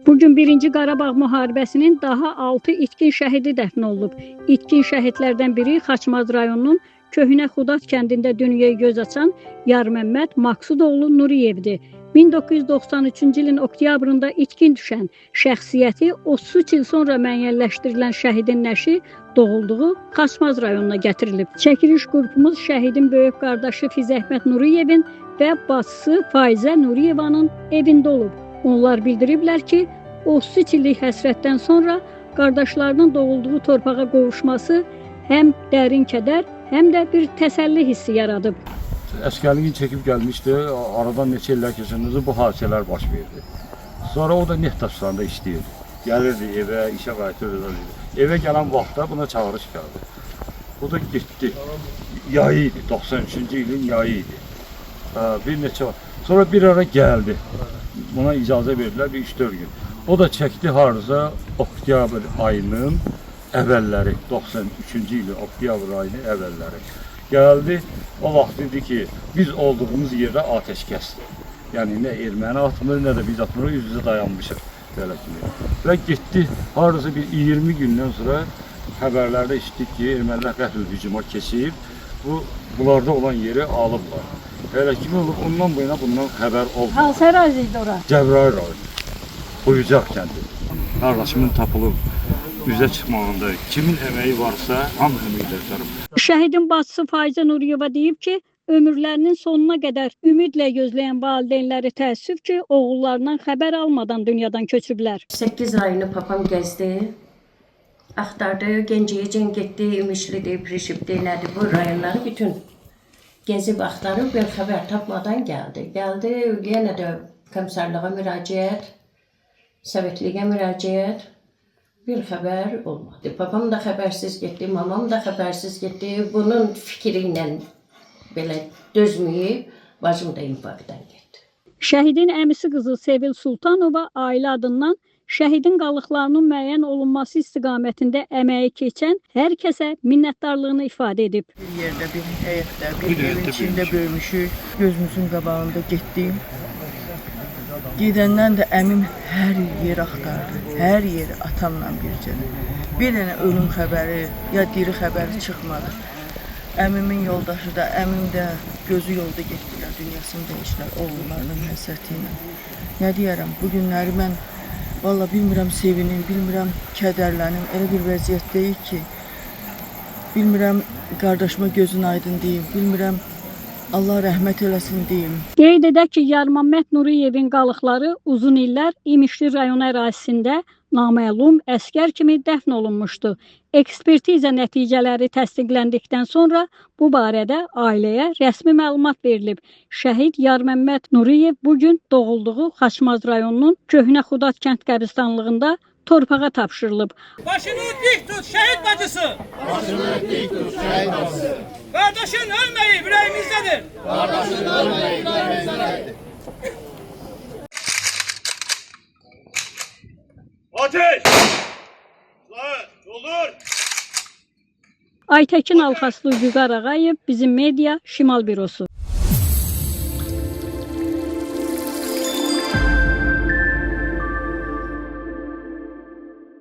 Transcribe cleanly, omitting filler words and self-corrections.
Bugün 1-ci Qarabağ müharibəsinin daha 6 itkin şəhidi dəfn olunub. İtkin şəhidlərdən biri Xaçmaz rayonunun Köhnə Xudat kəndində dünyaya göz açan Yarməmməd Maqsudoğlu Nuriyevdir. 1993-cü ilin oktyabrında itkin düşən şəxsiyyəti 33 il sonra müəyyənləşdirilən şəhidin nəşi doğulduğu Xaçmaz rayonuna gətirilib. Çəkiliş qrupumuz şəhidin böyük qardaşı Fizəhmət Nuriyevin və bacısı Faizə Nuriyevanın evində olub. Onlar bildiriblər ki, 33 illik həsrətdən sonra qardaşlarının doğulduğu torpağa qovuşması həm dərin kədər, həm də bir təsəlli hissi yaradıb. Əsgərliğini çəkib gəlmişdi, aradan neçə illər keçəndə bu hadisələr baş verdi. Sonra o da neft daşlarında işləyirdi. Gəlirdi evə, işə qayıtırdı. Evə gələn vaxtda buna çağırış gəldi. O da getdi. Yayı idi, 93-cü ilin yayı idi. Bir neçə var. Sonra bir ara gəldi. Buna icazə verdilər bir 3-4 gün. O da çəkdi harca oktyabr ayının əvvəlləri, 93-cü ilin oktyabr ayının əvvəlləri. Gəldi, o vaxt dedi ki, biz olduğumuz yerdə ateşkəsdir. Yəni nə erməni atmır, nə də biz atmırıq, üz-üzə dayanmışıq. Belə kimi. Və getdi, harca bir 20 gündən sonra xəbərlərdə işitdik ki, ermənilər qəfil hücuma keçib, bunlarda olan yeri alıblar. Elə kimi olub, ondan bu yana bundan xəbər oldu. Hansı əraziydi ora? Cəbrayıl rayonu, Uyucaq kəndi. Qardaşımın tapılıb, üzə çıxmağında kimin əməyi varsa, hamısını minnətdarım. Şəhidin bacısı Faizə Nuriyeva deyib ki, ömürlərinin sonuna qədər ümidlə gözləyən valideynləri təəssüf ki, oğullarından xəbər almadan dünyadan köçüblər. 8 ayını papam gəzdi, axtardı, Gəncəyəcən getdi, İmişlidir, Prişibdir, nədir bu rayonları bütün gezib axtarıb, bir xəbər tapmadan gəldi. Gəldi, yenə də komissarlığa müraciət, Sovetliyə müraciət, bir xəbər olmadı. Papam da xəbərsiz getdi, mamam da xəbərsiz getdi. Bunun fikri ilə belə dözməyib, bacım da infarktdan getdi. Şəhidin əmisi qızı Sevil Sultanova ailə adından şəhidin qalıqlarının müəyyən olunması istiqamətində əməyi keçən hər kəsə minnətdarlığını ifadə edib. Bir yerdə, bir həyətdə, bir evin içində böyümüşük, gözümüzün qabağında getdim. Gedəndən də əmim hər yeri axtardı, hər yeri atamla bircə. Bir dənə ölüm xəbəri, ya diri xəbəri çıxmadı. Əmimin yoldaşı da, əmim də gözü yolda getdilər, dünyasını dəyişdilər oğullarının həsrəti ilə. Nə deyərəm, bu günləri mən vallahi bilmirəm sevinim, bilmirəm kədərlənim, elə bir vəziyyətdəyik ki, bilmirəm qardaşıma gözün aydın deyim, bilmirəm Allah rəhmət eləsin deyim. Qeyd edək ki, Yarməmməd Nuriyevin qalıqları uzun illər İmişli rayonu ərazisində naməlum əskər kimi dəfn olunmuşdu. Ekspertiza nəticələri təsdiqləndikdən sonra bu barədə ailəyə rəsmi məlumat verilib. Şəhid Yarməmməd Nuriyev bugün doğulduğu Xaçmaz rayonunun Köhnə Xudat kənd qəbristanlığında torpağa tapşırılıb. Başını dik tut şəhid bacısı. Başını dik tut şəhid bacısı. Qardaşın ölməyi ürəyimizdədir. Qardaşın ölməyi ürəyimizdədir. Ateş! Doldur! Aytəkin Alxaslı Vüqar Ağayev, Bizim Media, Şimal Bürosu.